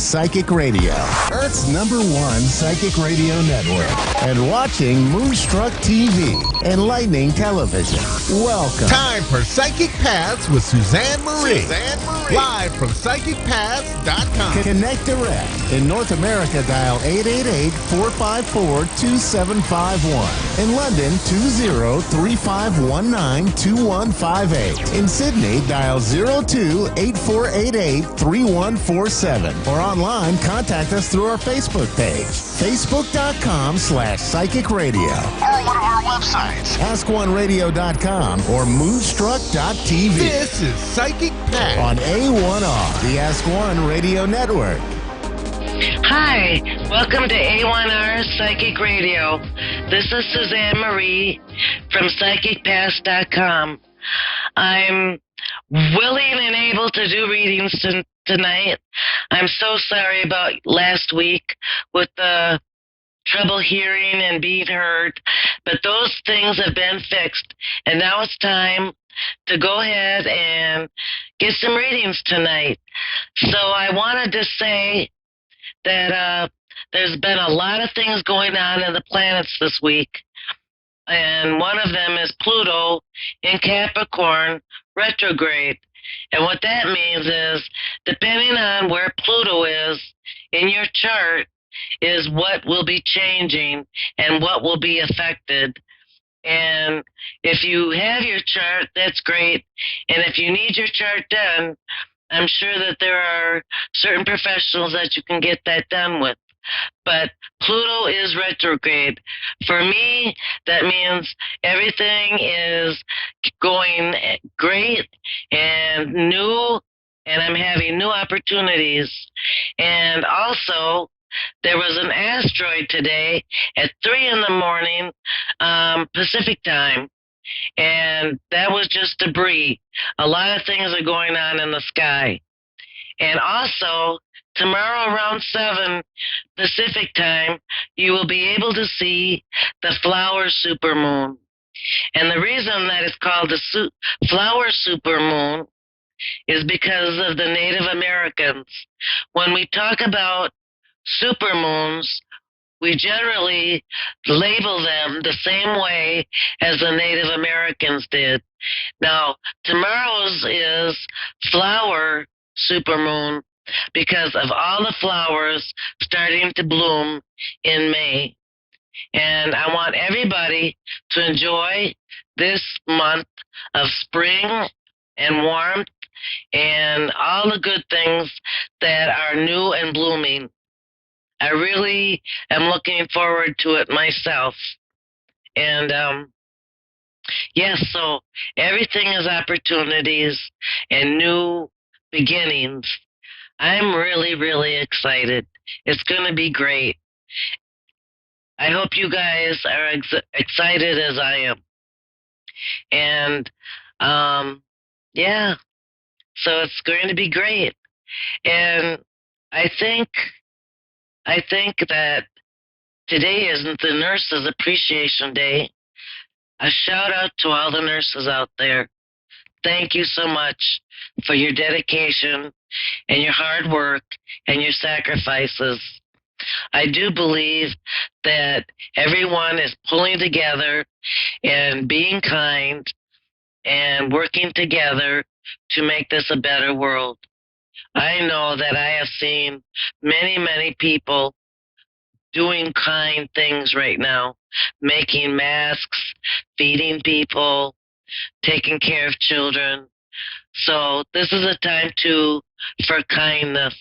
Psychic Radio, Earth's #1 psychic radio network, and watching Moonstruck TV, enlightening television. Welcome. Time for Psychic Paths with Suzanne Marie. Live from PsychicPaths.com. Connect direct. In North America, dial 888-454-2751. In London, 20-3519-2158. In Sydney, dial 02-8488-3147. Or online, contact us through our Facebook page, facebook.com/Psychic Radio. Or one of our websites, AskOneRadio.com or Moonstruck.tv. This is Psychic Paths on A1R, the Ask One Radio Network. Hi, welcome to A1R Psychic Radio. This is Suzanne Marie from PsychicPaths.com. I'm willing and able to do readings tonight. I'm so sorry about last week with the trouble hearing and being heard, but those things have been fixed, and now it's time to go ahead and get some readings tonight. So I wanted to say that there's been a lot of things going on in the planets this week, and one of them is Pluto in Capricorn retrograde. And what that means is, depending on where Pluto is in your chart, is what will be changing and what will be affected. And if you have your chart, that's great. And if you need your chart done, I'm sure that there are certain professionals that you can get that done with. But Pluto is retrograde. For me, that means everything is going great and new, and I'm having new opportunities. And also, there was an asteroid today at 3 in the morning Pacific time, and that was just debris. A lot of things are going on in the sky. And also, tomorrow around 7 Pacific time, you will be able to see the flower supermoon. And the reason that it's called the flower supermoon is because of the Native Americans. When we talk about supermoons, we generally label them the same way as the Native Americans did. Now, tomorrow's is flower supermoon because of all the flowers starting to bloom in May. And I want everybody to enjoy this month of spring and warmth and all the good things that are new and blooming. I really am looking forward to it myself. And yes, so everything is opportunities and new beginnings. I'm really, really excited. It's going to be great. I hope you guys are excited as I am. And yeah, so it's going to be great. And I think that today isn't the Nurses Appreciation Day. A shout out to all the nurses out there. Thank you so much for your dedication and your hard work and your sacrifices. I do believe that everyone is pulling together and being kind and working together to make this a better world. I know that I have seen many, many people doing kind things right now, making masks, feeding people, taking care of children. So this is a time for kindness.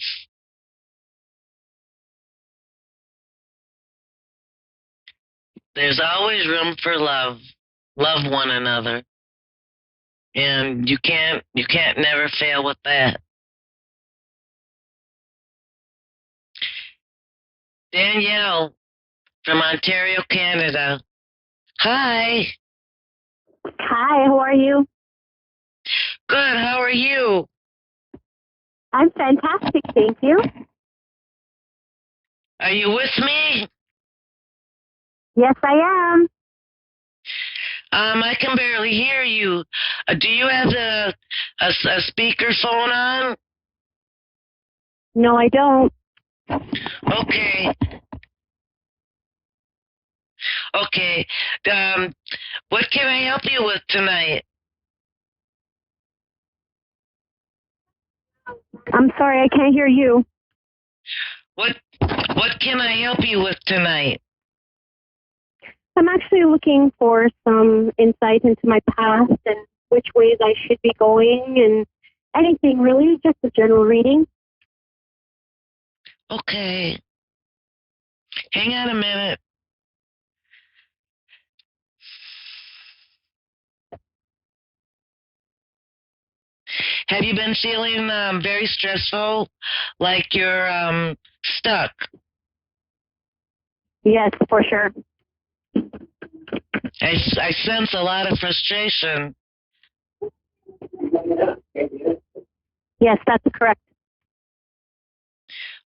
There's always room for love. Love one another. And you can't never fail with that. Danielle from Ontario, Canada. Hi. Hi, how are you? Good, how are you? I'm fantastic, thank you. Are you with me? Yes, I am. I can barely hear you. Do you have a speaker phone on? No, I don't. Okay. Okay. Um, what can I help you with tonight? I'm sorry, I can't hear you. What What can I help you with tonight? I'm actually looking for some insight into my past and which ways I should be going and anything really, just a general reading. Okay. Hang on a minute. Have you been feeling very stressful, like you're stuck? Yes, for sure. I sense a lot of frustration. Yes, that's correct.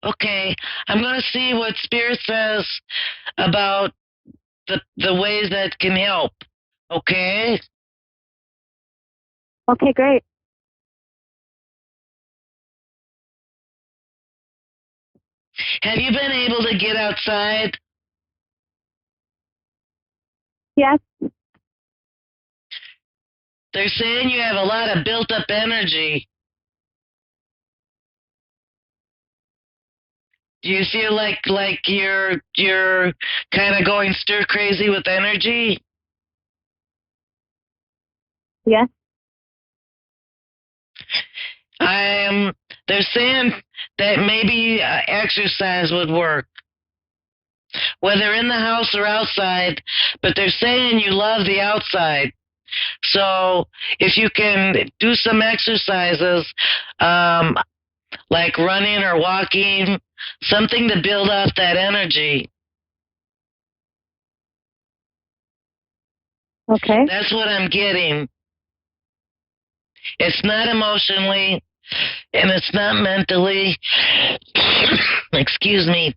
Okay, I'm going to see what Spirit says about the ways that can help. Okay? Okay, great. Have you been able to get outside? Yes, They're saying you have a lot of built up energy. Do you feel like you're kind of going stir crazy with energy? yes, They're saying that maybe exercise would work, whether in the house or outside, but they're saying you love the outside. So if you can do some exercises, um, like running or walking, something to build up that energy. okay. That's what I'm getting. It's not emotionally and it's not mentally, excuse me,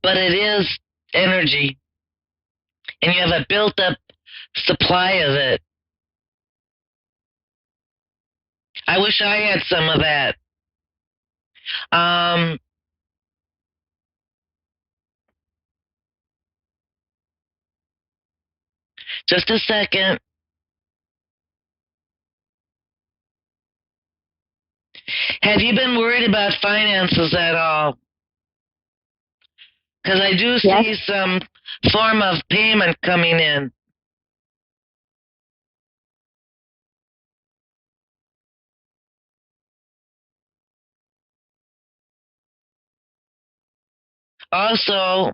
but it is energy. And you have a built up supply of it. I wish I had some of that. Um, just a second. Have you been worried about finances at all? Because I do Yes, see some form of payment coming in. Also,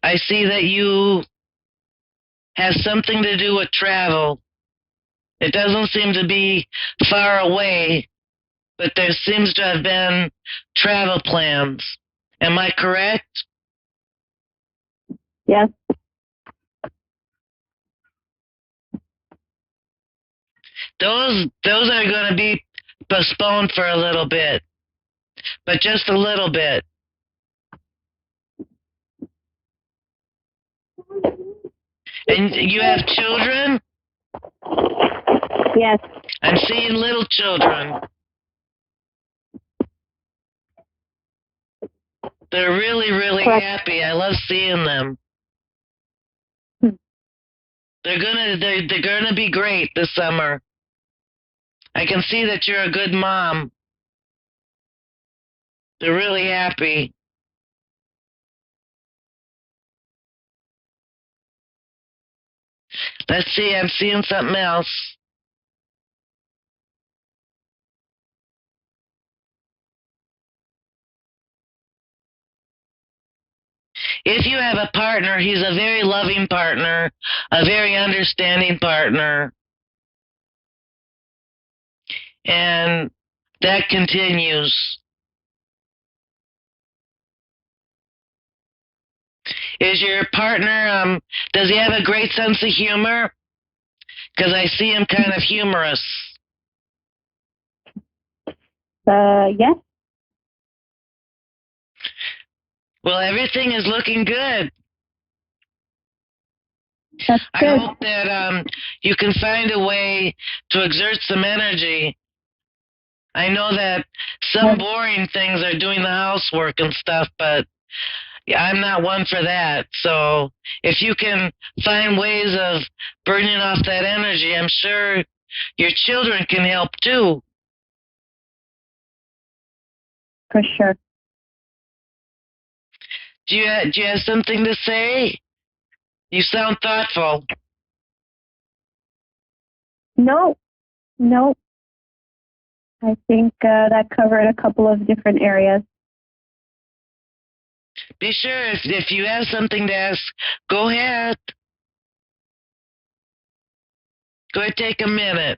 I see that you have something to do with travel. It doesn't seem to be far away, but there seems to have been travel plans. Am I correct? yes. Those are going to be postponed for a little bit, but just a little bit. And you have children? Yes, I'm seeing little children. They're really, really correct. happy. I love seeing them. Hmm. They're gonna be great this summer. I can see that you're a good mom. They're really happy. Let's see, I'm seeing something else. If you have a partner, he's a very loving partner, a very understanding partner, and that continues. Is your partner, does he have a great sense of humor? Because I see him kind of humorous. Yes, Well, everything is looking good. that's I good. hope that you can find a way to exert some energy. I know that some boring things are doing the housework and stuff, but yeah, I'm not one for that. So if you can find ways of burning off that energy, I'm sure your children can help too. For sure. Do you have something to say? You sound thoughtful. No, no. I think that covered a couple of different areas. Be sure if you have something to ask, go ahead. Go ahead, take a minute.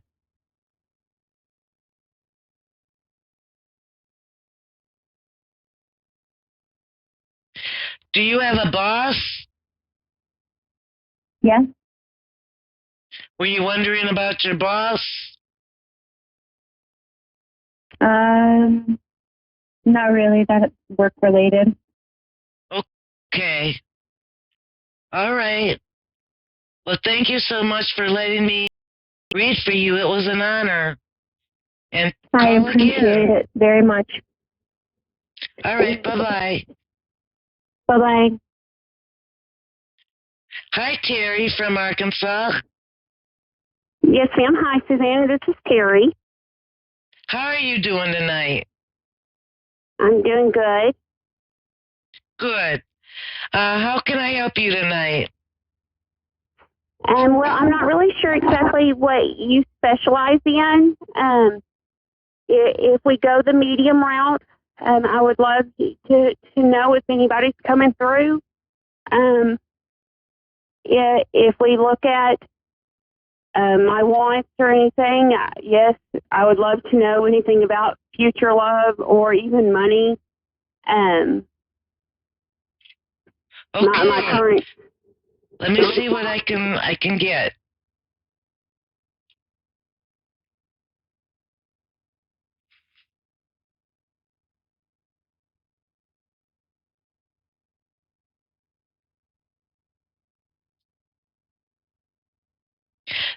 Do you have a boss? Yes. Were you wondering about your boss? Not really. That's work related. Okay. All right. Well, thank you so much for letting me read for you. It was an honor. And I call appreciate again. it very much. All right. Bye-bye. Bye-bye. Hi, Terry from Arkansas. Yes, ma'am. Hi, Susanna. This is Terry. How are you doing tonight? I'm doing good. Good. How can I help you tonight? Well, I'm not really sure exactly what you specialize in. If we go the medium route, I would love to know if anybody's coming through. If we look at my wants or anything, yes, I would love to know anything about future love or even money. Okay. My current. Let me see what I can get.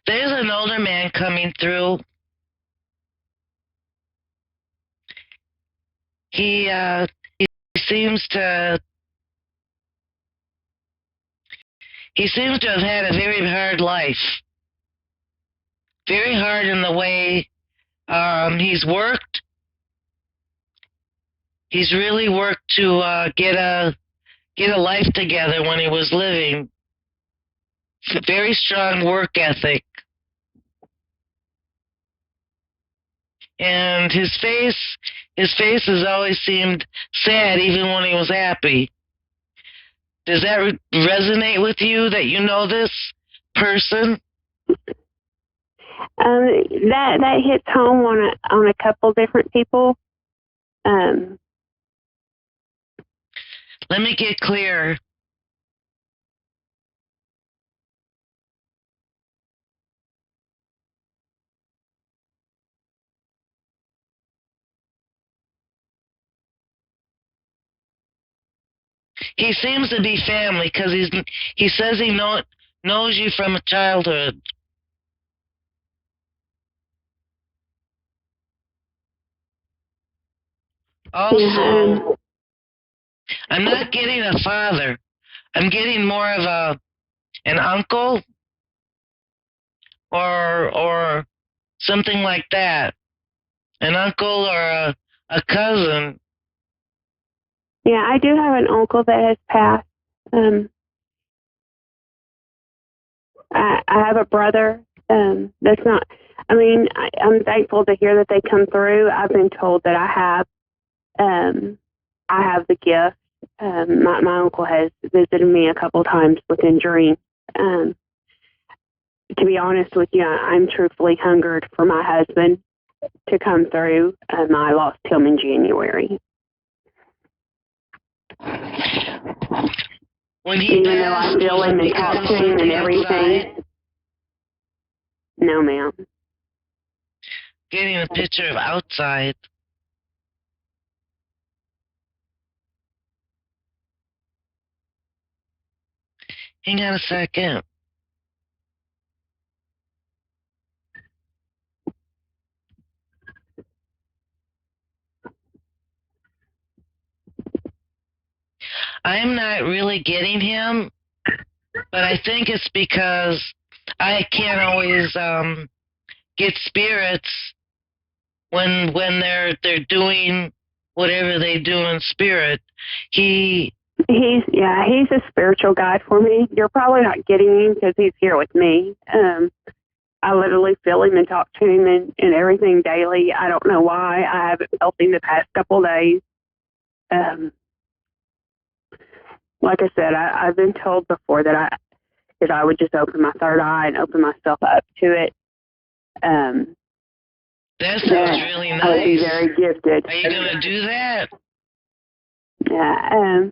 There's an older man coming through. He seems to have had a very hard life. Very hard in the way he's worked. He's really worked to get a life together when he was living. Very strong work ethic. And his face has always seemed sad, even when he was happy. Does that resonate with you, that you know this person? That hits home on a couple different people. Let me get clear. He seems to be family because he says he knows you from childhood. Also, I'm not getting a father. I'm getting more of an uncle or something like that. An uncle or a cousin. Yeah, I do have an uncle that has passed. I have a brother. That's not. I mean, I'm thankful to hear that they come through. I've been told that I have the gift. My uncle has visited me a couple times within dreams. To be honest with you, I'm truthfully hungered for my husband to come through. I lost him in January. When he Even though I feel him and talk to him and everything. No, ma'am. Getting a picture of outside. Hang on a second. I'm not really getting him, but I think it's because I can't always get spirits when they're doing whatever they do in spirit. He's a spiritual guide for me. You're probably not getting him because he's here with me. I literally feel him and talk to him and everything daily. I don't know why. I haven't felt him the past couple of days. Like I said, I've been told before that I would just open my third eye and open myself up to it. That sounds really nice. I would be very gifted. Are you going to do that? Yeah.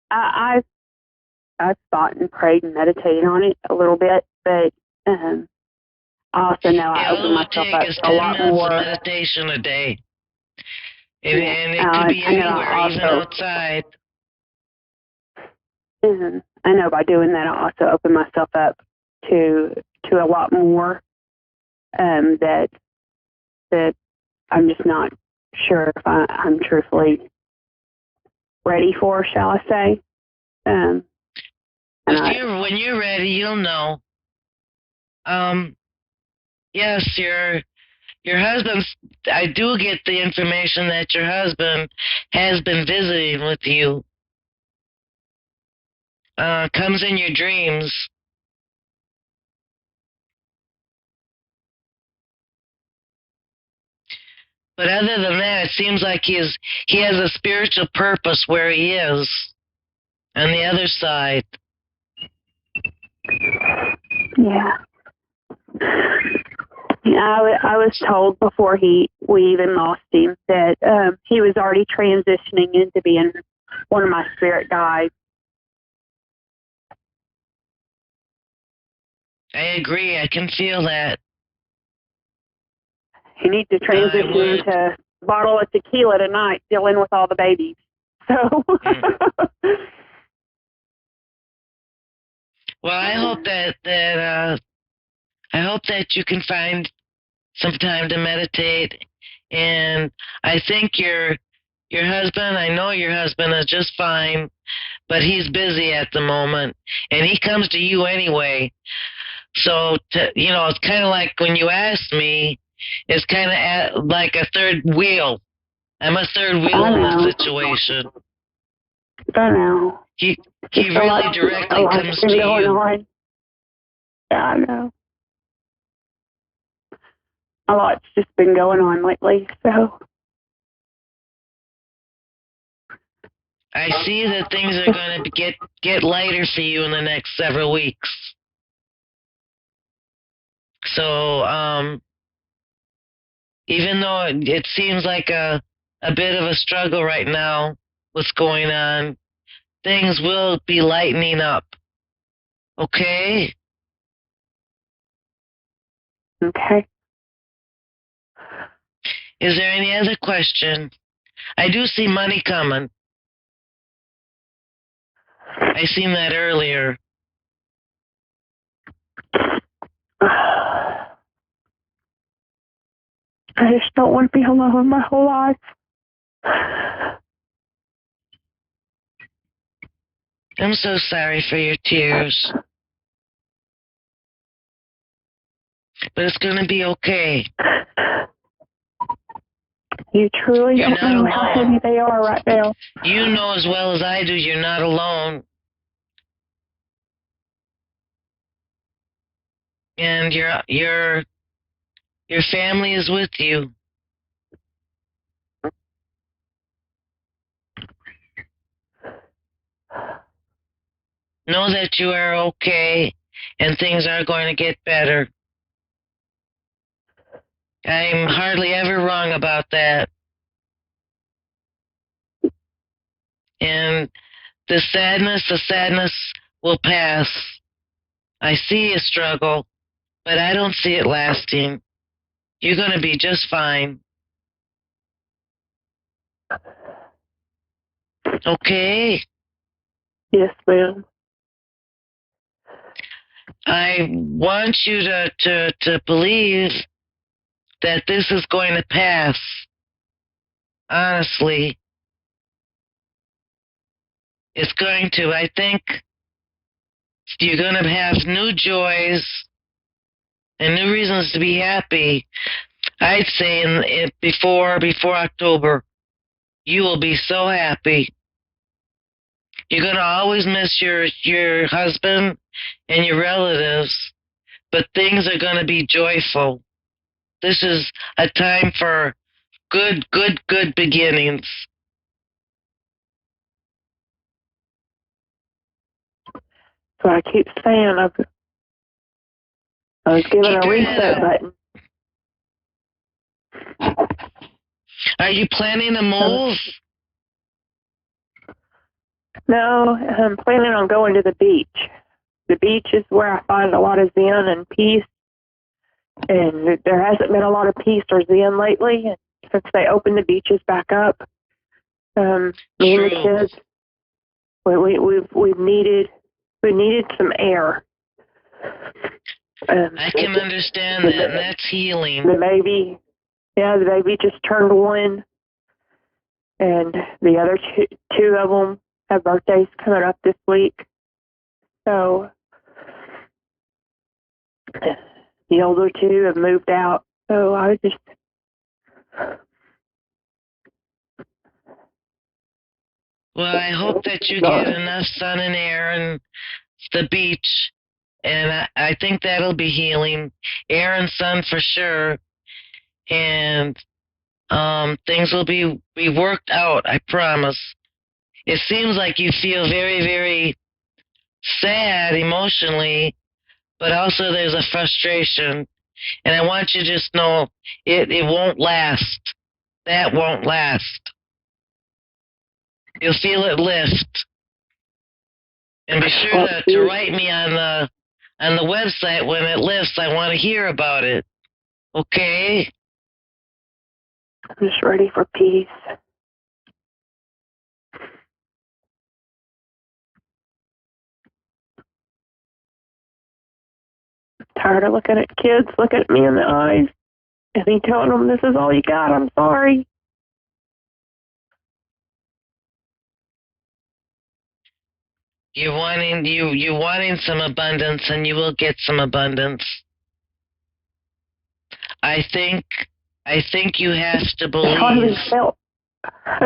I've thought and prayed and meditated on it a little bit, but I also know I open myself up a lot more. Of meditation a day, and it could be anywhere, even outside. I know by doing that, I also open myself up to a lot more that I'm just not sure if I'm truthfully ready for, shall I say. When you're ready, you'll know. Yes, your husband's. I do get the information that your husband has been visiting with you. Comes in your dreams. But other than that, it seems like he has a spiritual purpose where he is, on the other side. Yeah. I was told before we even lost him that he was already transitioning into being one of my spirit guides. I agree. I can feel that. He needs to transition into a bottle of tequila tonight, dealing with all the babies. So. Well, I hope that you can find some time to meditate, and I think your husband. I know your husband is just fine, but he's busy at the moment, and he comes to you anyway. So it's kind of like when you asked me, it's kind of like a third wheel. I'm a third wheel in this situation. I know. He really directly comes to you. Yeah, I know. A lot's just been going on lately, so. I see that things are going to get lighter for you in the next several weeks. So, even though it seems like a bit of a struggle right now, what's going on, things will be lightening up. Okay? Okay. Is there any other question? I do see money coming. I seen that earlier. I just don't want to be alone my whole life. I'm so sorry for your tears. But it's going to be okay. You truly don't know how heavy they are right now. You know as well as I do you're not alone. And your family is with you. Know that you are okay and things are going to get better. I'm hardly ever wrong about that. And the sadness will pass. I see a struggle, but I don't see it lasting. You're going to be just fine. Okay? Yes, ma'am. I want you to believe that this is going to pass. Honestly. It's going to. I think you're going to have new joys and new reasons to be happy. I'd say before October, you will be so happy. You're going to always miss your husband and your relatives, but things are going to be joyful. This is a time for good beginnings. So I keep saying I was given a reset button. Are you planning to move? No, I'm planning on going to the beach. The beach is where I find a lot of zen and peace. And there hasn't been a lot of peace or zen lately since they opened the beaches back up. Me and the kids, we've needed some air. I can understand that, and that's healing. The baby just turned 1, and the other two of them have birthdays coming up this week. So the older 2 have moved out. So I was just Well, I hope that you get enough sun and air and the beach, and I think that'll be healing. Air and sun for sure, and things will be worked out, I promise. It seems like you feel very, very sad emotionally, but also there's a frustration. And I want you to just know it won't last. That won't last. You'll feel it lift. And be sure to write me on the website when it lifts. I want to hear about it. Okay? I'm just ready for peace. Tired of looking at kids looking at me in the eyes and me telling them this is all you got. I'm sorry. You're wanting some abundance, and you will get some abundance. I think you have to believe. I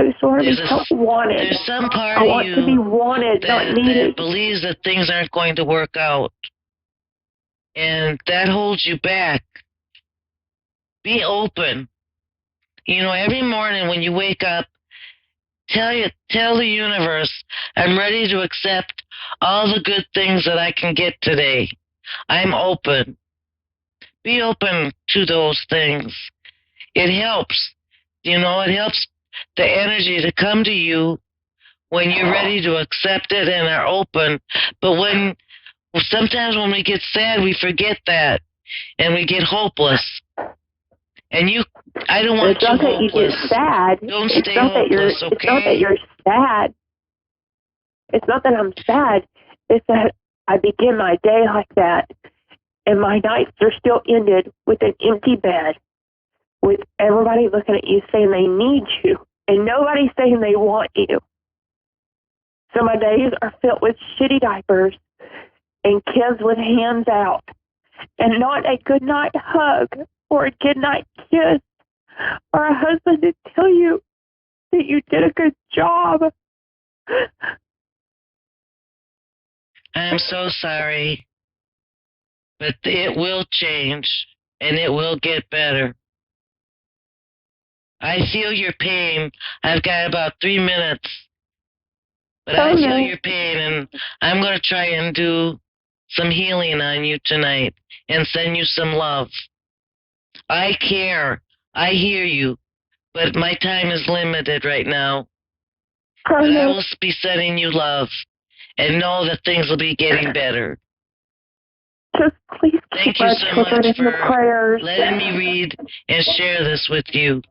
just want to be wanted. There's some part I of want you to be wanted, not needed. that believes that things aren't going to work out, and that holds you back. Be open. Every morning when you wake up, tell the universe, I'm ready to accept all the good things that I can get today. I'm open. Be open to those things. It helps. It helps the energy to come to you when you're ready to accept it and are open. But sometimes when we get sad, we forget that and we get hopeless. And I don't want you hopeless. It's not that you get sad. Don't stay hopeless, okay? It's not that you're sad. It's not that I'm sad. It's that I begin my day like that, and my nights are still ended with an empty bed, with everybody looking at you saying they need you, and nobody saying they want you. So my days are filled with shitty diapers and kids with hands out, and not a goodnight hug or a goodnight kiss or a husband to tell you that you did a good job. I'm so sorry, but it will change and it will get better. I feel your pain. I've got about 3 minutes, but I feel your pain, and I'm going to try and do some healing on you tonight and send you some love. I care. I hear you, but my time is limited right now. But I will be sending you love, and know that things will be getting better. Just please Thank you so much for letting me read and share this with you.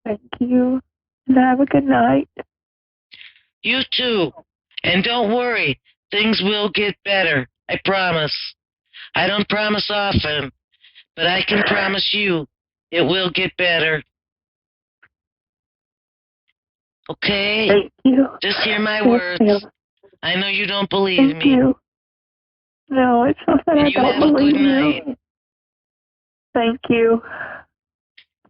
Thank you, and have a good night. You too. And don't worry, things will get better. I promise. I don't promise often, but I can promise you it will get better. Okay? Thank you. Just hear my Yes, words. ma'am. I know you don't believe Thank me. you. No, it's not that And I you don't have a believe good night. you. Thank you.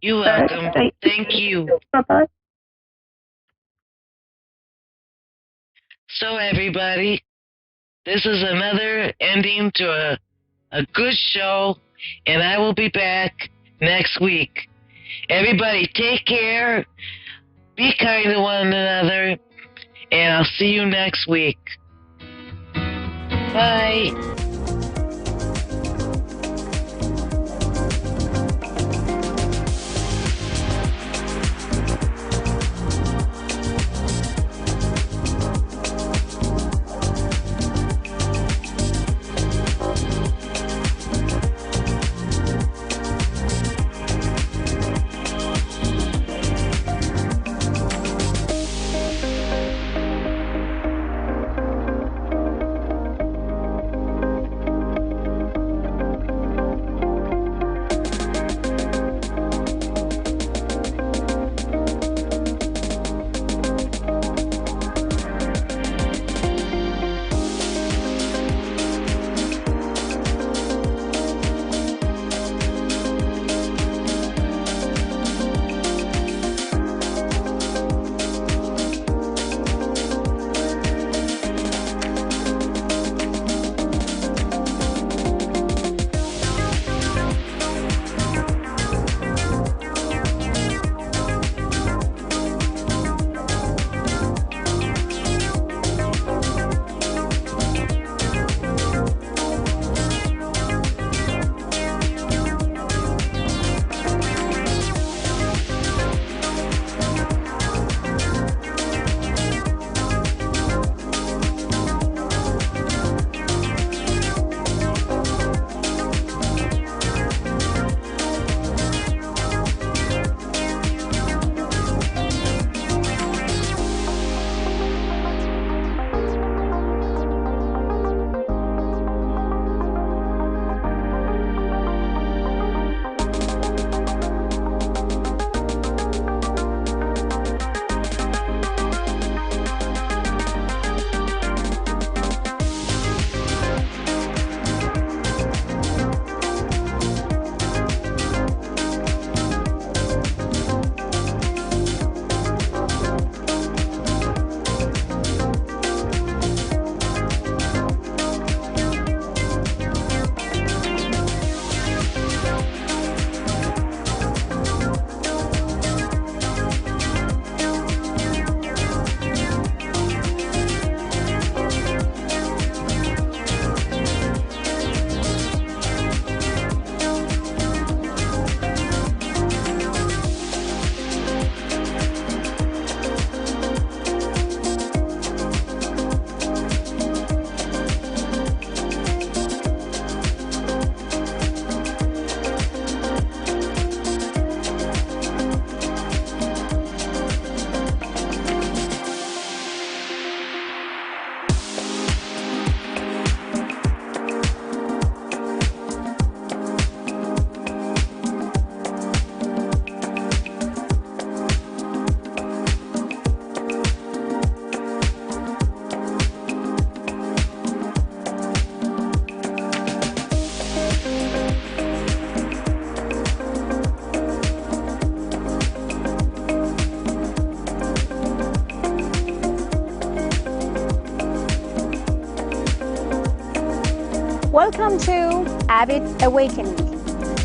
You're welcome. Thank you. Bye-bye. So, everybody, this is another ending to a good show, and I will be back next week. Everybody, take care. Be kind to one another, and I'll see you next week. Bye. Welcome to Avid Awakening,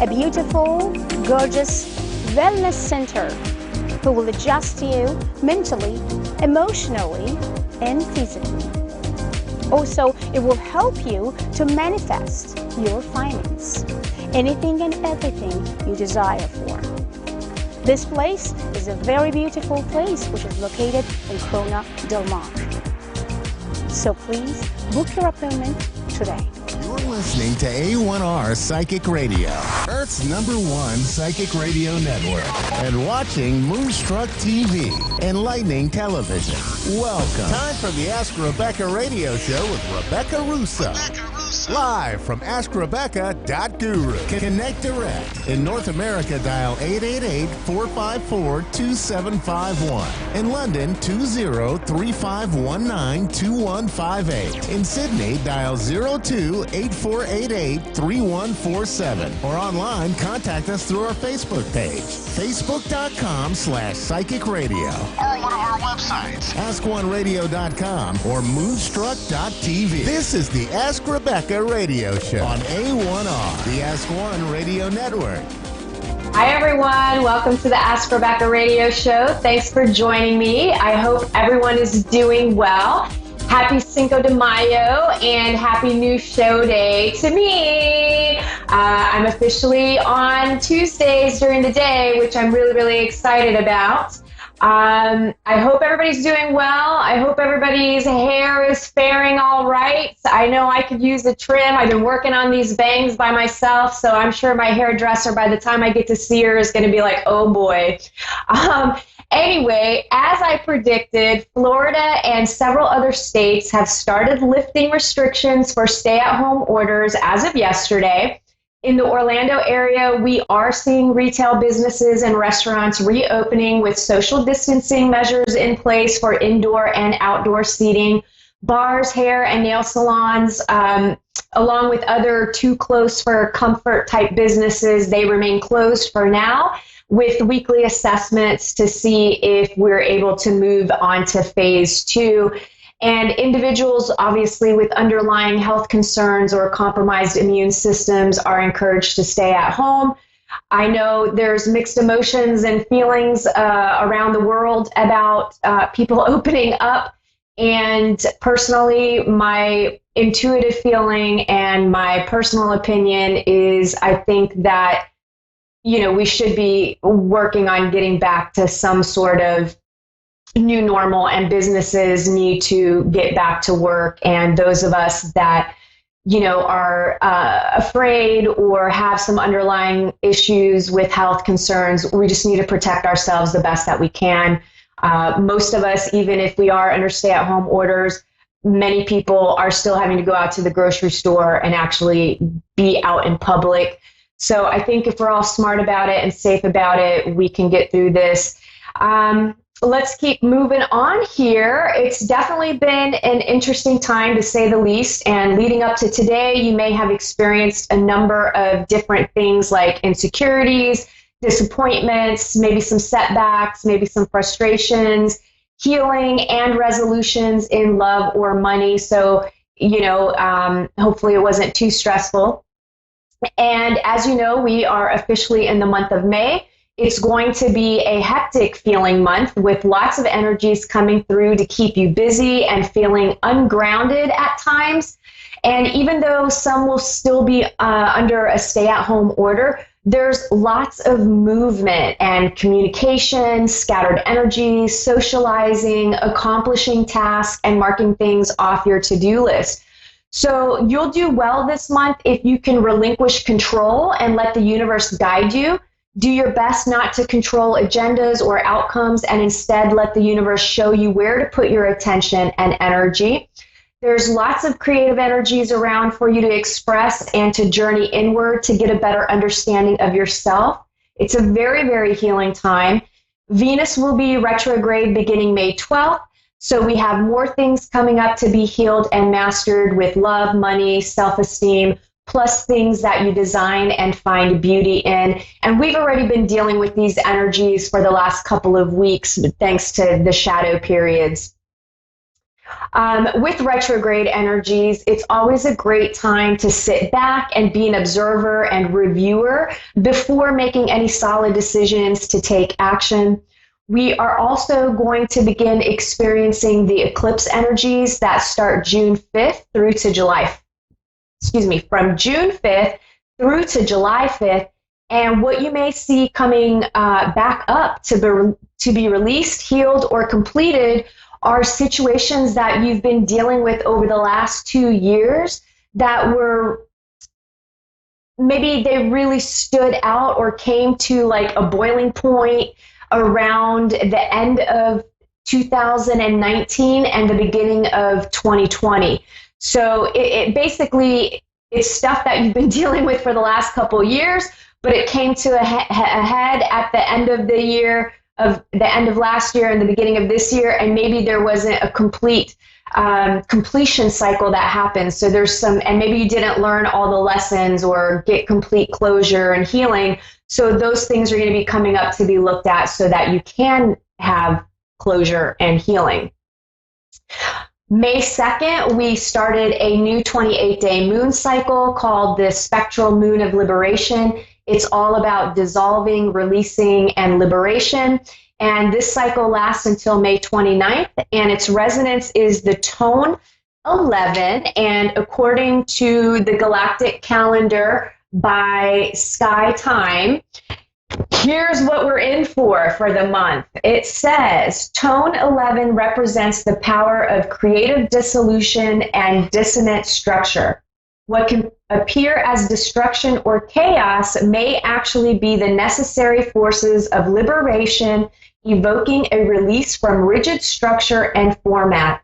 a beautiful, gorgeous wellness center who will adjust you mentally, emotionally, and physically. Also, it will help you to manifest your finance, anything and everything you desire for. This place is a very beautiful place which is located in Corona Del Mar. So please book your appointment today. You're listening to A1R Psychic Radio. Earth's #1 psychic radio network, and watching Moonstruck TV, enlightening television. Welcome. Time for the Ask Rebecca radio show with Rebecca Russo. Live from AskRebecca.guru. Connect direct. In North America, dial 888-454-2751. In London, 20-3519-2158. In Sydney, dial 02-8488-3147. Or online, contact us through our Facebook page, facebook.com/psychic radio. Or one of our websites, AskOneRadio.com or Moonstruck.tv. This is the Ask Rebecca radio show on A1R, the Ask One Radio Network. Hi, everyone. Welcome to the Ask Rebecca radio show. Thanks for joining me. I hope everyone is doing well. Happy Cinco de Mayo and happy new show day to me. I'm officially on Tuesdays during the day, which I'm really, really excited about. I hope everybody's doing well. I hope everybody's hair is faring all right. I know I could use a trim. I've been working on these bangs by myself, so I'm sure my hairdresser, by the time I get to see her, is going to be like, oh boy. Anyway, as I predicted, Florida and several other states have started lifting restrictions for stay-at-home orders as of yesterday. In the Orlando area, we are seeing retail businesses and restaurants reopening with social distancing measures in place for indoor and outdoor seating. Bars, hair, and nail salons, along with other too close for comfort type businesses, they remain closed for now, with weekly assessments to see if we're able to move on to phase 2. And individuals, obviously, with underlying health concerns or compromised immune systems are encouraged to stay at home. I know there's mixed emotions and feelings around the world about people opening up. And personally, my intuitive feeling and my personal opinion is I think that we should be working on getting back to some sort of new normal, and businesses need to get back to work. And those of us that, are afraid or have some underlying issues with health concerns, we just need to protect ourselves the best that we can. Most of us, even if we are under stay-at-home orders, many people are still having to go out to the grocery store and actually be out in public. So I think if we're all smart about it and safe about it, we can get through this. Let's keep moving on here. It's definitely been an interesting time, to say the least. And leading up to today, you may have experienced a number of different things like insecurities, disappointments, maybe some setbacks, maybe some frustrations, healing, and resolutions in love or money. So, hopefully it wasn't too stressful. And as you know, we are officially in the month of May. It's going to be a hectic feeling month with lots of energies coming through to keep you busy and feeling ungrounded at times. And even though some will still be under a stay-at-home order, there's lots of movement and communication, scattered energy, socializing, accomplishing tasks, and marking things off your to-do list. So you'll do well this month if you can relinquish control and let the universe guide you. Do your best not to control agendas or outcomes, and instead let the universe show you where to put your attention and energy. There's lots of creative energies around for you to express and to journey inward to get a better understanding of yourself. It's a very, very healing time. Venus will be retrograde beginning May 12th. So we have more things coming up to be healed and mastered with love, money, self-esteem, plus things that you design and find beauty in. And we've already been dealing with these energies for the last couple of weeks, thanks to the shadow periods. With retrograde energies, it's always a great time to sit back and be an observer and reviewer before making any solid decisions to take action. We are also going to begin experiencing the eclipse energies that start June 5th through to from June 5th through to July 5th. And what you may see coming back up to be released, healed, or completed are situations that you've been dealing with over the last 2 years that were maybe they really stood out or came to like a boiling point around the end of 2019 and the beginning of 2020. So it basically is stuff that you've been dealing with for the last couple of years, but it came to a head at the end of the year, of the end of last year and the beginning of this year, and maybe there wasn't a complete completion cycle that happens. So there's some, and maybe you didn't learn all the lessons or get complete closure and healing. So those things are going to be coming up to be looked at so that you can have closure and healing. May 2nd, we started a new 28-day moon cycle called the Spectral Moon of Liberation. It's all about dissolving, releasing, and liberation. And this cycle lasts until May 29th, and its resonance is the tone 11. And according to the galactic calendar by Sky Time, here's what we're in for the month. It says tone 11 represents the power of creative dissolution and dissonant structure. What can appear as destruction or chaos may actually be the necessary forces of liberation, evoking a release from rigid structure and format.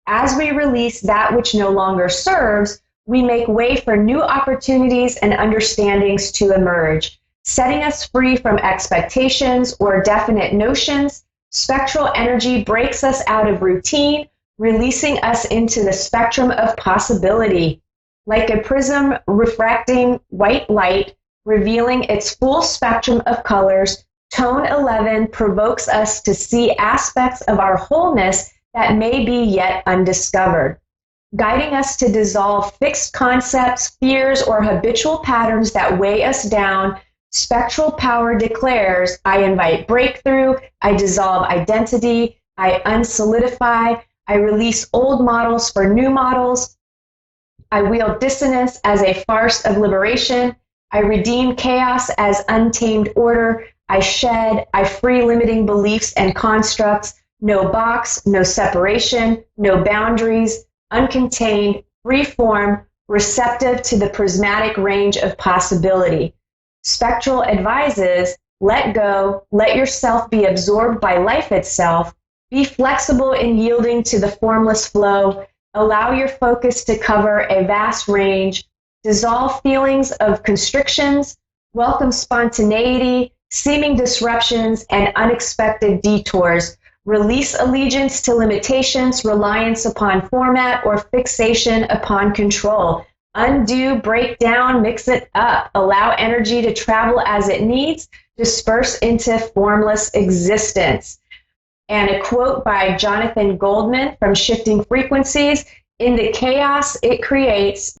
As we release that which no longer serves, we make way for new opportunities and understandings to emerge, setting us free from expectations or definite notions. Spectral energy breaks us out of routine, releasing us into the spectrum of possibility. Like a prism refracting white light, revealing its full spectrum of colors, tone 11 provokes us to see aspects of our wholeness that may be yet undiscovered, guiding us to dissolve fixed concepts, fears, or habitual patterns that weigh us down. Spectral power declares, I invite breakthrough, I dissolve identity, I unsolidify, I release old models for new models, I wield dissonance as a farce of liberation, I redeem chaos as untamed order, I shed, I free limiting beliefs and constructs, no box, no separation, no boundaries, uncontained, free form, receptive to the prismatic range of possibility. Spectral advises, let go, let yourself be absorbed by life itself, be flexible in yielding to the formless flow, allow your focus to cover a vast range, dissolve feelings of constrictions, welcome spontaneity, seeming disruptions, and unexpected detours. Release allegiance to limitations, reliance upon format, or fixation upon control. Undo, break down, mix it up. Allow energy to travel as it needs, disperse into formless existence. And a quote by Jonathan Goldman from Shifting Frequencies, in the chaos it creates,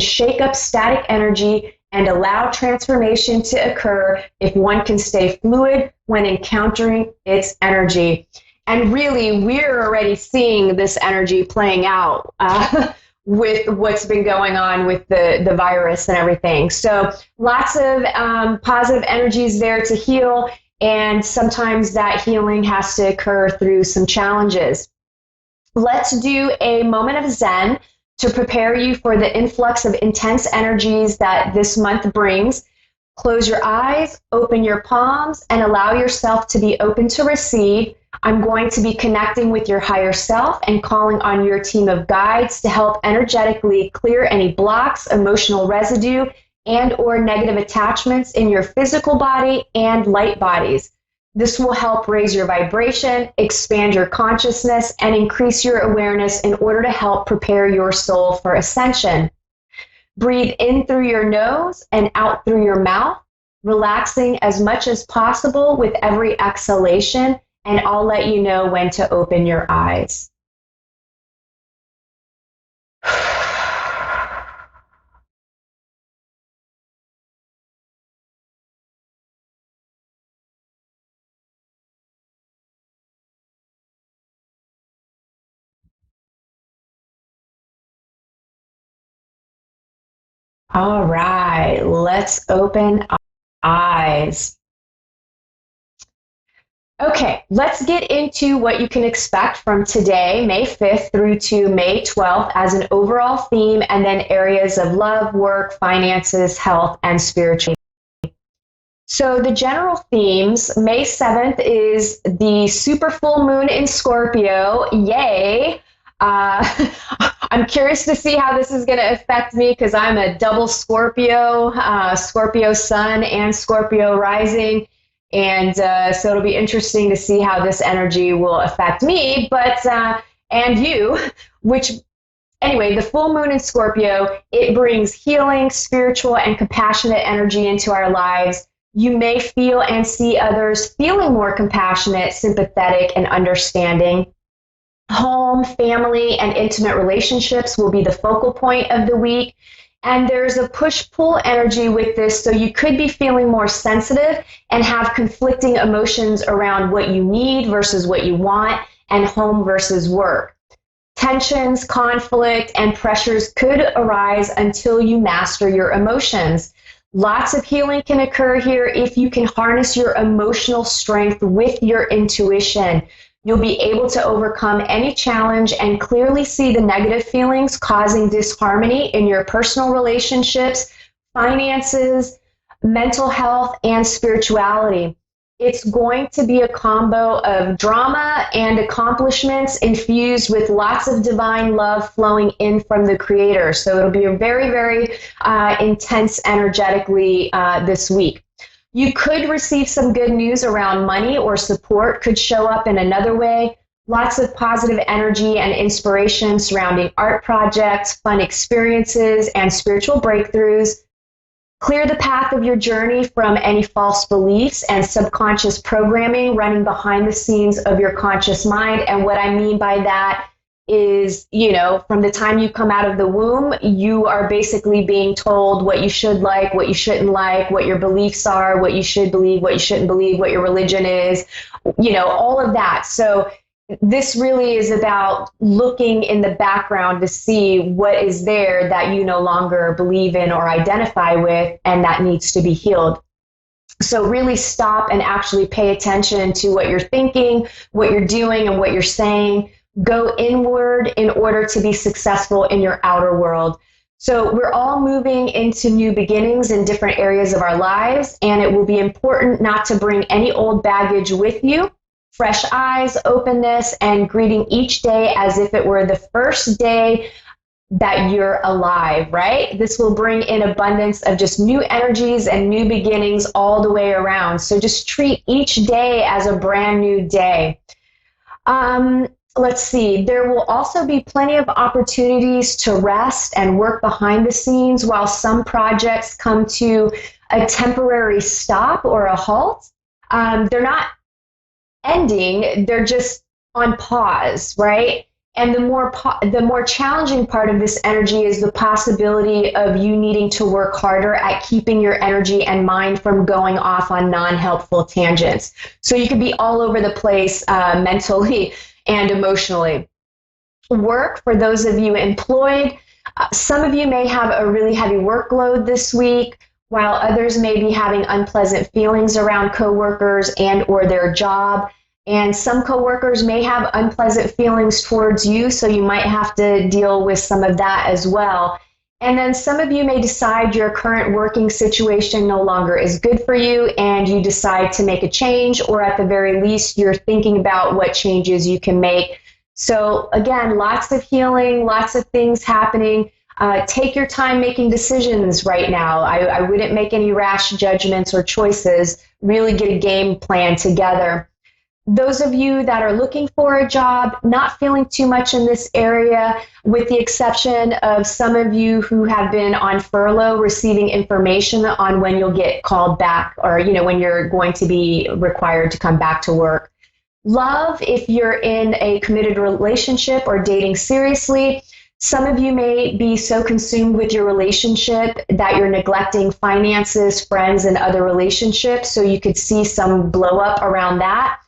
shake up static energy and allow transformation to occur if one can stay fluid when encountering its energy. And really, we're already seeing this energy playing out with what's been going on with the virus and everything. So lots of positive energies there to heal, and sometimes that healing has to occur through some challenges. Let's do a moment of Zen to prepare you for the influx of intense energies that this month brings. Close your eyes, open your palms, and allow yourself to be open to receive. I'm going to be connecting with your higher self and calling on your team of guides to help energetically clear any blocks, emotional residue, and or negative attachments in your physical body and light bodies. This will help raise your vibration, expand your consciousness, and increase your awareness in order to help prepare your soul for ascension. Breathe in through your nose and out through your mouth, relaxing as much as possible with every exhalation, and I'll let you know when to open your eyes. All right, let's open our eyes. Okay, let's get into what you can expect from today, May 5th through to May 12th as an overall theme, and then areas of love, work, finances, health, and spirituality. So the general themes, May 7th is the super full moon in Scorpio. Yay! I'm curious to see how this is going to affect me because I'm a double Scorpio, Scorpio sun and Scorpio rising. And so it'll be interesting to see how this energy will affect me, but and you, which anyway, the full moon in Scorpio, it brings healing, spiritual, and compassionate energy into our lives. You may feel and see others feeling more compassionate, sympathetic, and understanding. Home, family, and intimate relationships will be the focal point of the week. And there's a push-pull energy with this, so you could be feeling more sensitive and have conflicting emotions around what you need versus what you want, and home versus work. Tensions, conflict, and pressures could arise until you master your emotions. Lots of healing can occur here if you can harness your emotional strength with your intuition. You'll be able to overcome any challenge and clearly see the negative feelings causing disharmony in your personal relationships, finances, mental health, and spirituality. It's going to be a combo of drama and accomplishments infused with lots of divine love flowing in from the Creator. So it'll be a very, very intense energetically this week. You could receive some good news around money, or support could show up in another way. Lots of positive energy and inspiration surrounding art projects, fun experiences, and spiritual breakthroughs. Clear the path of your journey from any false beliefs and subconscious programming running behind the scenes of your conscious mind. And what I mean by that is, from the time you come out of the womb, you are basically being told what you should like, what you shouldn't like, what your beliefs are, what you should believe, what you shouldn't believe, what your religion is, all of that. So this really is about looking in the background to see what is there that you no longer believe in or identify with, and that needs to be healed. So really stop and actually pay attention to what you're thinking, what you're doing, and what you're saying. Go inward in order to be successful in your outer world. So we're all moving into new beginnings in different areas of our lives, and it will be important not to bring any old baggage with you. Fresh eyes, openness, and greeting each day as if it were the first day that you're alive, right? This will bring in abundance of just new energies and new beginnings all the way around. So just treat each day as a brand new day. Let's see, there will also be plenty of opportunities to rest and work behind the scenes while some projects come to a temporary stop or a halt. They're not ending, they're just on pause, right? And the more challenging part of this energy is the possibility of you needing to work harder at keeping your energy and mind from going off on non-helpful tangents. So you could be all over the place mentally and emotionally. Work, for those of you employed, some of you may have a really heavy workload this week, while others may be having unpleasant feelings around coworkers and or their job. And some coworkers may have unpleasant feelings towards you, so you might have to deal with some of that as well. And then some of you may decide your current working situation no longer is good for you, and you decide to make a change, or at the very least, you're thinking about what changes you can make. So again, lots of healing, lots of things happening. Take your time making decisions right now. I wouldn't make any rash judgments or choices. Really get a game plan together. Those of you that are looking for a job, not feeling too much in this area, with the exception of some of you who have been on furlough, receiving information on when you'll get called back, or when you're going to be required to come back to work. Love, if you're in a committed relationship or dating seriously, some of you may be so consumed with your relationship that you're neglecting finances, friends, and other relationships, so you could see some blow up around that.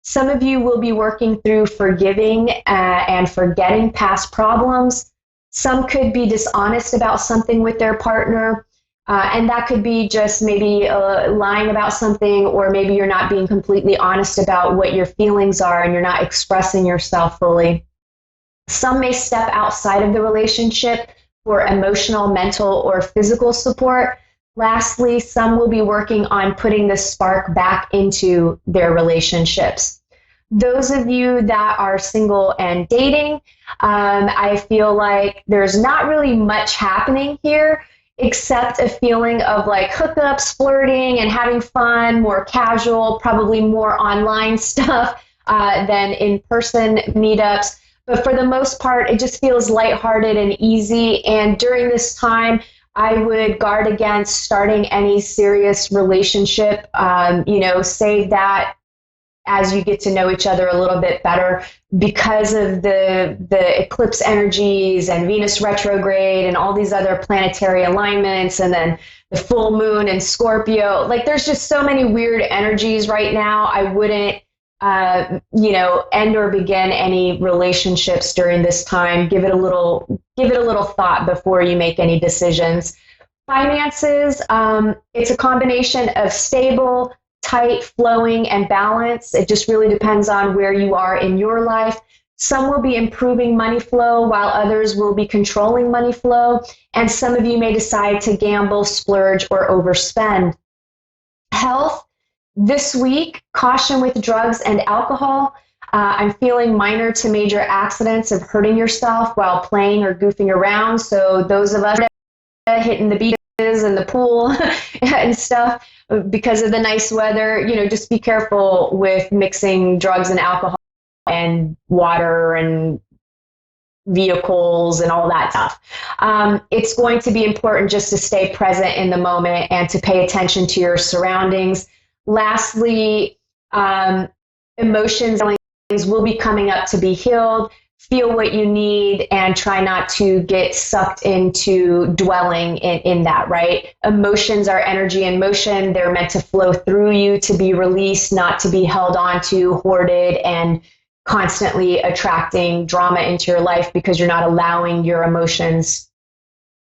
Some of you will be working through forgiving and forgetting past problems. Some could be dishonest about something with their partner. And that could be just maybe lying about something, or maybe you're not being completely honest about what your feelings are and you're not expressing yourself fully. Some may step outside of the relationship for emotional, mental, or physical support. Lastly, some will be working on putting the spark back into their relationships. Those of you that are single and dating, I feel like there's not really much happening here, except a feeling of like hookups, flirting, and having fun, more casual, probably more online stuff than in-person meetups. But for the most part, it just feels lighthearted and easy. And during this time, I would guard against starting any serious relationship. Save that as you get to know each other a little bit better, because of the eclipse energies and Venus retrograde and all these other planetary alignments, and then the full moon in Scorpio. Like, there's just so many weird energies right now. I wouldn't end or begin any relationships during this time. Give it a little thought before you make any decisions. Finances, it's a combination of stable, tight, flowing, and balance. It just really depends on where you are in your life. Some will be improving money flow, while others will be controlling money flow. And some of you may decide to gamble, splurge, or overspend. Health, this week, caution with drugs and alcohol. I'm feeling minor to major accidents of hurting yourself while playing or goofing around. So those of us hitting the beaches and the pool and stuff because of the nice weather, just be careful with mixing drugs and alcohol and water and vehicles and all that stuff. It's going to be important just to stay present in the moment and to pay attention to your surroundings. Lastly, emotions will be coming up to be healed. Feel what you need and try not to get sucked into dwelling in that, right? Emotions are energy in motion. They're meant to flow through you, to be released, not to be held on to, hoarded, and constantly attracting drama into your life because you're not allowing your emotions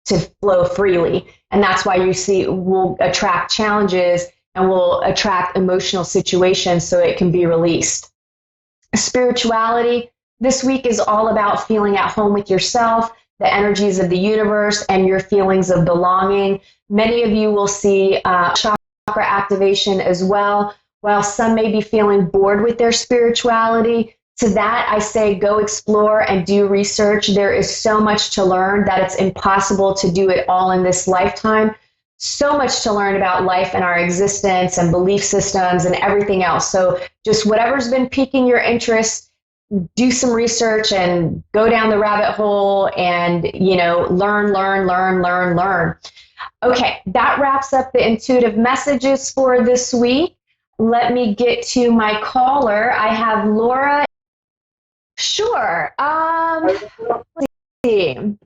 to flow freely. And that's why you see we'll attract challenges and will attract emotional situations so it can be released. Spirituality, this week is all about feeling at home with yourself, the energies of the universe, and your feelings of belonging. Many of you will see chakra activation as well, while some may be feeling bored with their spirituality. To that, I say go explore and do research. There is so much to learn that it's impossible to do it all in this lifetime. So much to learn about life and our existence and belief systems and everything else. So just whatever's been piquing your interest, do some research and go down the rabbit hole and, learn. Okay, that wraps up the intuitive messages for this week. Let me get to my caller. I have Laura. Sure. Let's see.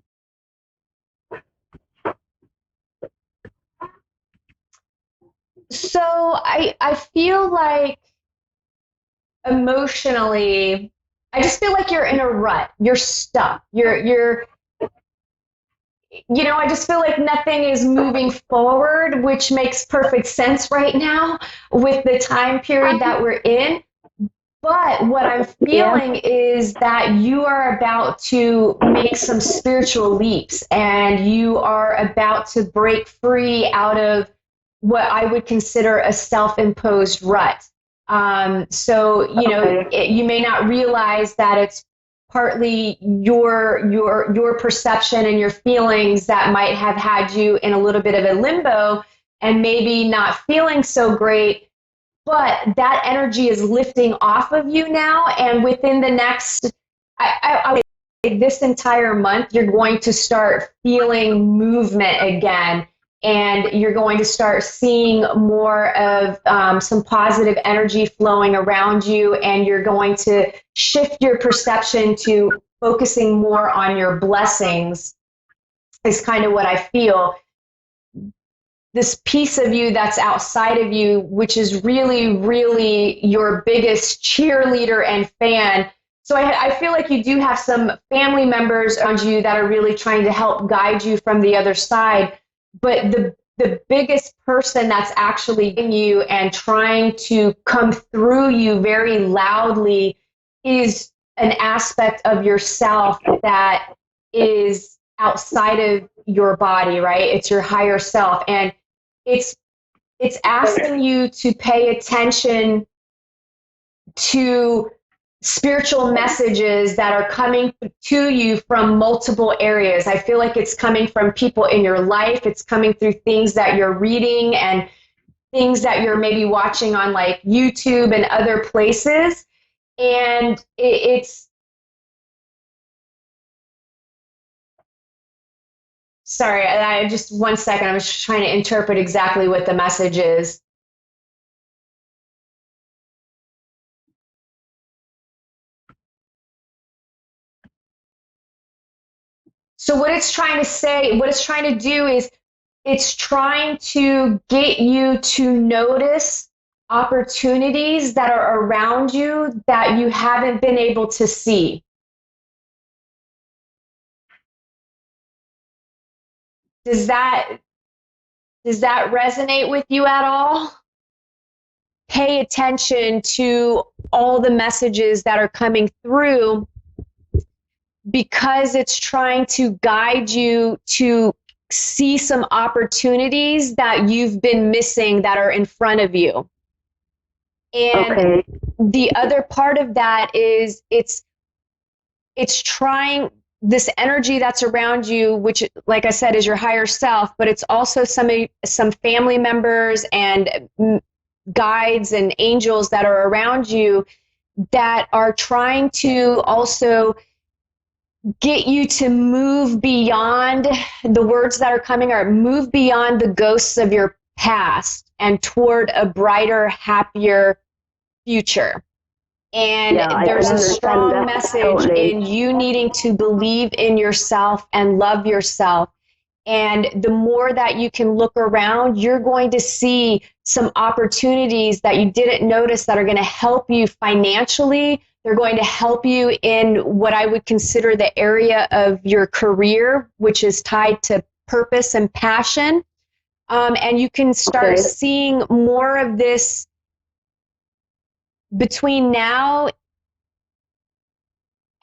So I feel like emotionally, I just feel like you're in a rut. You're stuck. I just feel like nothing is moving forward, which makes perfect sense right now with the time period that we're in. But what I'm feeling is that you are about to make some spiritual leaps and you are about to break free out of what I would consider a self-imposed rut. You may not realize that it's partly your perception and your feelings that might have had you in a little bit of a limbo and maybe not feeling so great, but that energy is lifting off of you now. And within the next, I would say this entire month, you're going to start feeling movement again. And you're going to start seeing more of some positive energy flowing around you, and you're going to shift your perception to focusing more on your blessings is kind of what I feel. This piece of you that's outside of you, which is really, really your biggest cheerleader and fan. So I feel like you do have some family members around you that are really trying to help guide you from the other side. But the biggest person that's actually in you and trying to come through you very loudly is an aspect of yourself that is outside of your body, right? It's your higher self. And it's asking you to pay attention to spiritual messages that are coming to you from multiple areas. I feel like it's coming from people in your life. It's coming through things that you're reading and things that you're maybe watching on like YouTube and other places. And it's sorry, I just 1 second. I was just trying to interpret exactly what the message is. So what it's trying to say, what it's trying to do is it's trying to get you to notice opportunities that are around you that you haven't been able to see. Does that resonate with you at all? Pay attention to all the messages that are coming through because it's trying to guide you to see some opportunities that you've been missing that are in front of you. And the other part of that is it's trying this energy that's around you, which, like I said, is your higher self, but it's also some family members and guides and angels that are around you that are trying to also get you to move beyond the words that are coming are move beyond the ghosts of your past and toward a brighter, happier future. And there's a strong message in you needing to believe in yourself and love yourself. And the more that you can look around, you're going to see some opportunities that you didn't notice that are going to help you financially. They're going to help you in what I would consider the area of your career, which is tied to purpose and passion. And you can start seeing more of this between now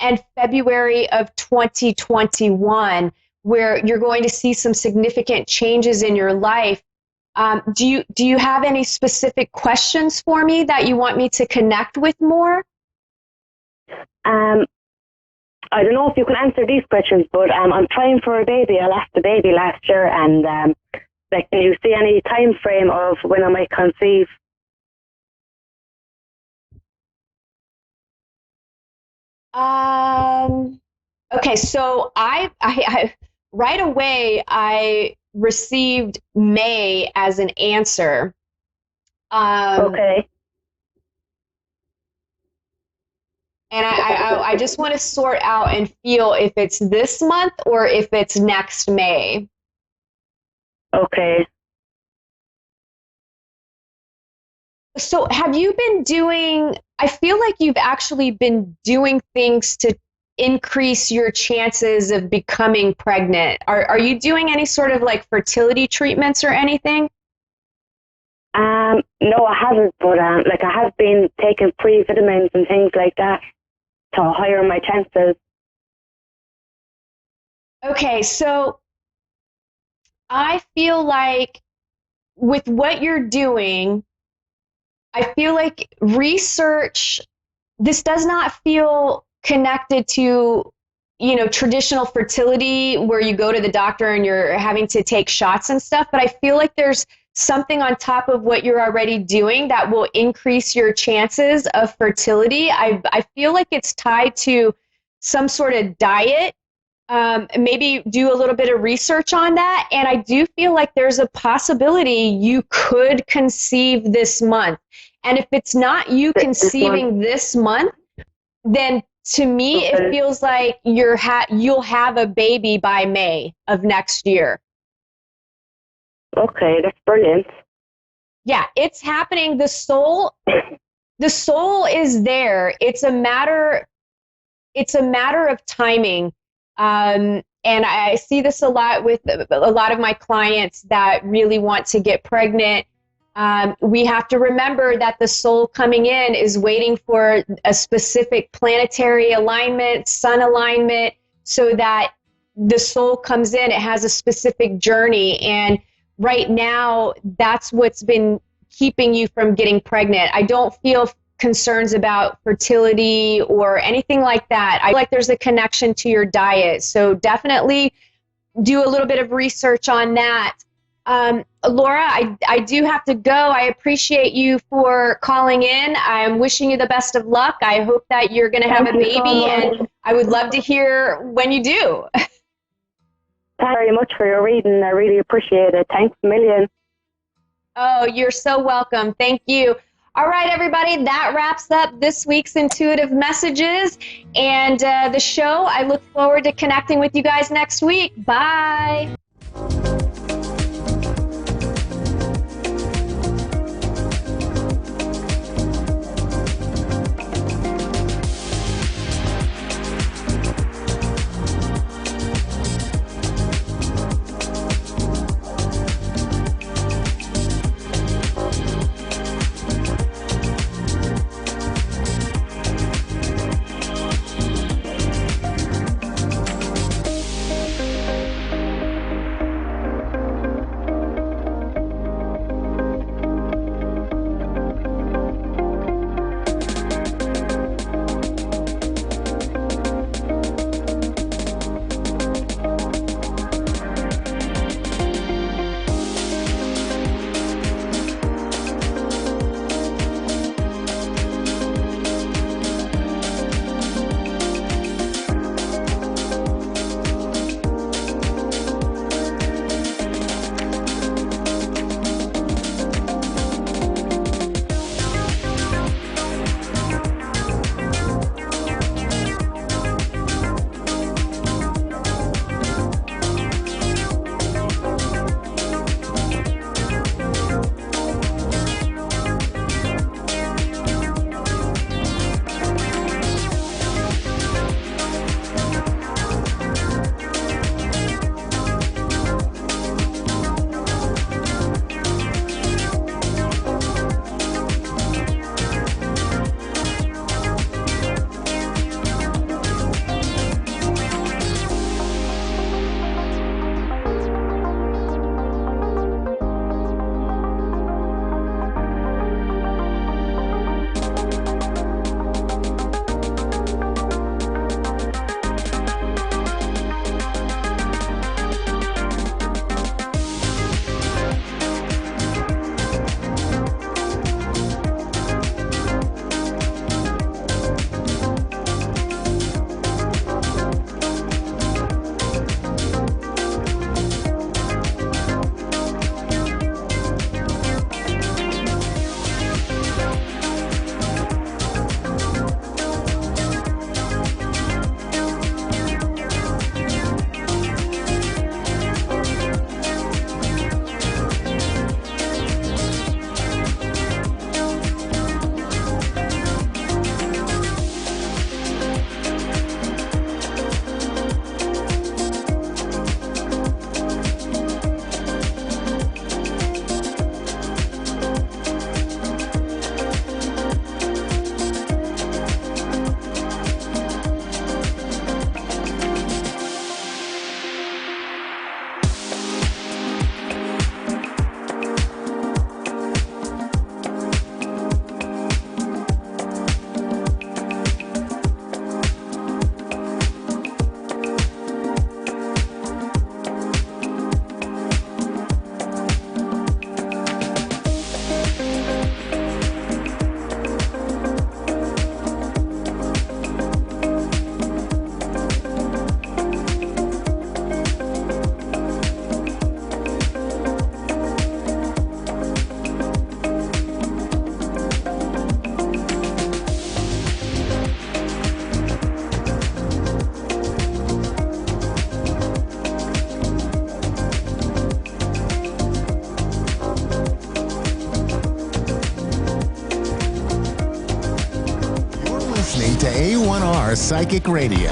and February of 2021, where you're going to see some significant changes in your life. Do you have any specific questions for me that you want me to connect with more? I don't know if you can answer these questions, but I'm trying for a baby. I lost a baby last year, and can you see any time frame of when I might conceive? Okay, so I right away I received May as an answer. And I just want to sort out and feel if it's this month or if it's next May. Okay. So have you been doing, I feel like you've actually been doing things to increase your chances of becoming pregnant. Are you doing any sort of like fertility treatments or anything? No, I haven't, but I have been taking pre-vitamins and things like that to higher my chances. Okay, so I feel like with what you're doing, I feel like research, this does not feel connected to, traditional fertility where you go to the doctor and you're having to take shots and stuff, but I feel like there's something on top of what you're already doing that will increase your chances of fertility. I feel like it's tied to some sort of diet. Maybe do a little bit of research on that. And I do feel like there's a possibility you could conceive this month. And if it's not you conceiving this month, then to me, it feels like you'll have a baby by May of next year. Okay, that's brilliant. Yeah, it's happening. The soul is there. It's a matter of timing. And And I see this a lot with a lot of my clients that really want to get pregnant. We have to remember that the soul coming in is waiting for a specific planetary alignment, sun alignment, so that the soul comes in. It has a specific journey. And right now, that's what's been keeping you from getting pregnant. I don't feel concerns about fertility or anything like that. I feel like there's a connection to your diet. So definitely do a little bit of research on that. Laura, I do have to go. I appreciate you for calling in. I'm wishing you the best of luck. I hope that you're going to have a baby, and I would love to hear when you do. Thank you very much for your reading. I really appreciate it. Thanks a million. Oh, you're so welcome. Thank you. All right, everybody, that wraps up this week's Intuitive Messages and the show. I look forward to connecting with you guys next week. Bye. To A1R Psychic Radio,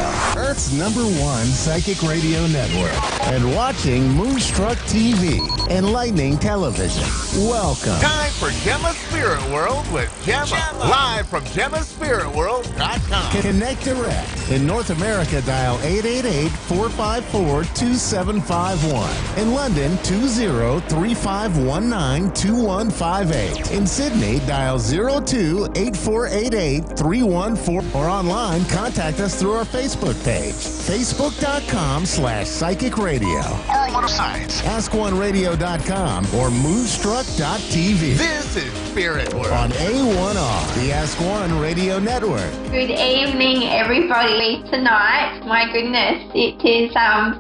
Perth's #1 psychic radio network, and watching Moonstruck TV, enlightening television. Welcome. Time for Gemma's Spirit World with Gemma. Live from GemmaSpiritWorld.com. Connect direct. In North America, dial 888-454-2751. In London, 20-3519-2158. In Sydney, dial 02-8488-314. Or online, contact us through our Facebook page, facebook.com/psychic radio. Or websites, AskOneRadio.com or Moonstruck.tv. This is Spirit World On A1R, the Ask One Radio Network. Good evening, everybody. Tonight, my goodness, it is, oh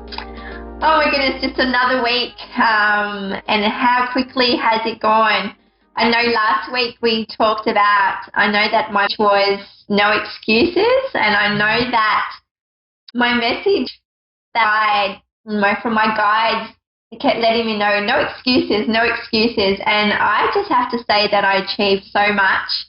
my goodness, just another week. And how quickly has it gone? I know last week we talked about, I know that my was no excuses, and I know that my message that from my guides kept letting me know, no excuses, no excuses. And I just have to say that I achieved so much.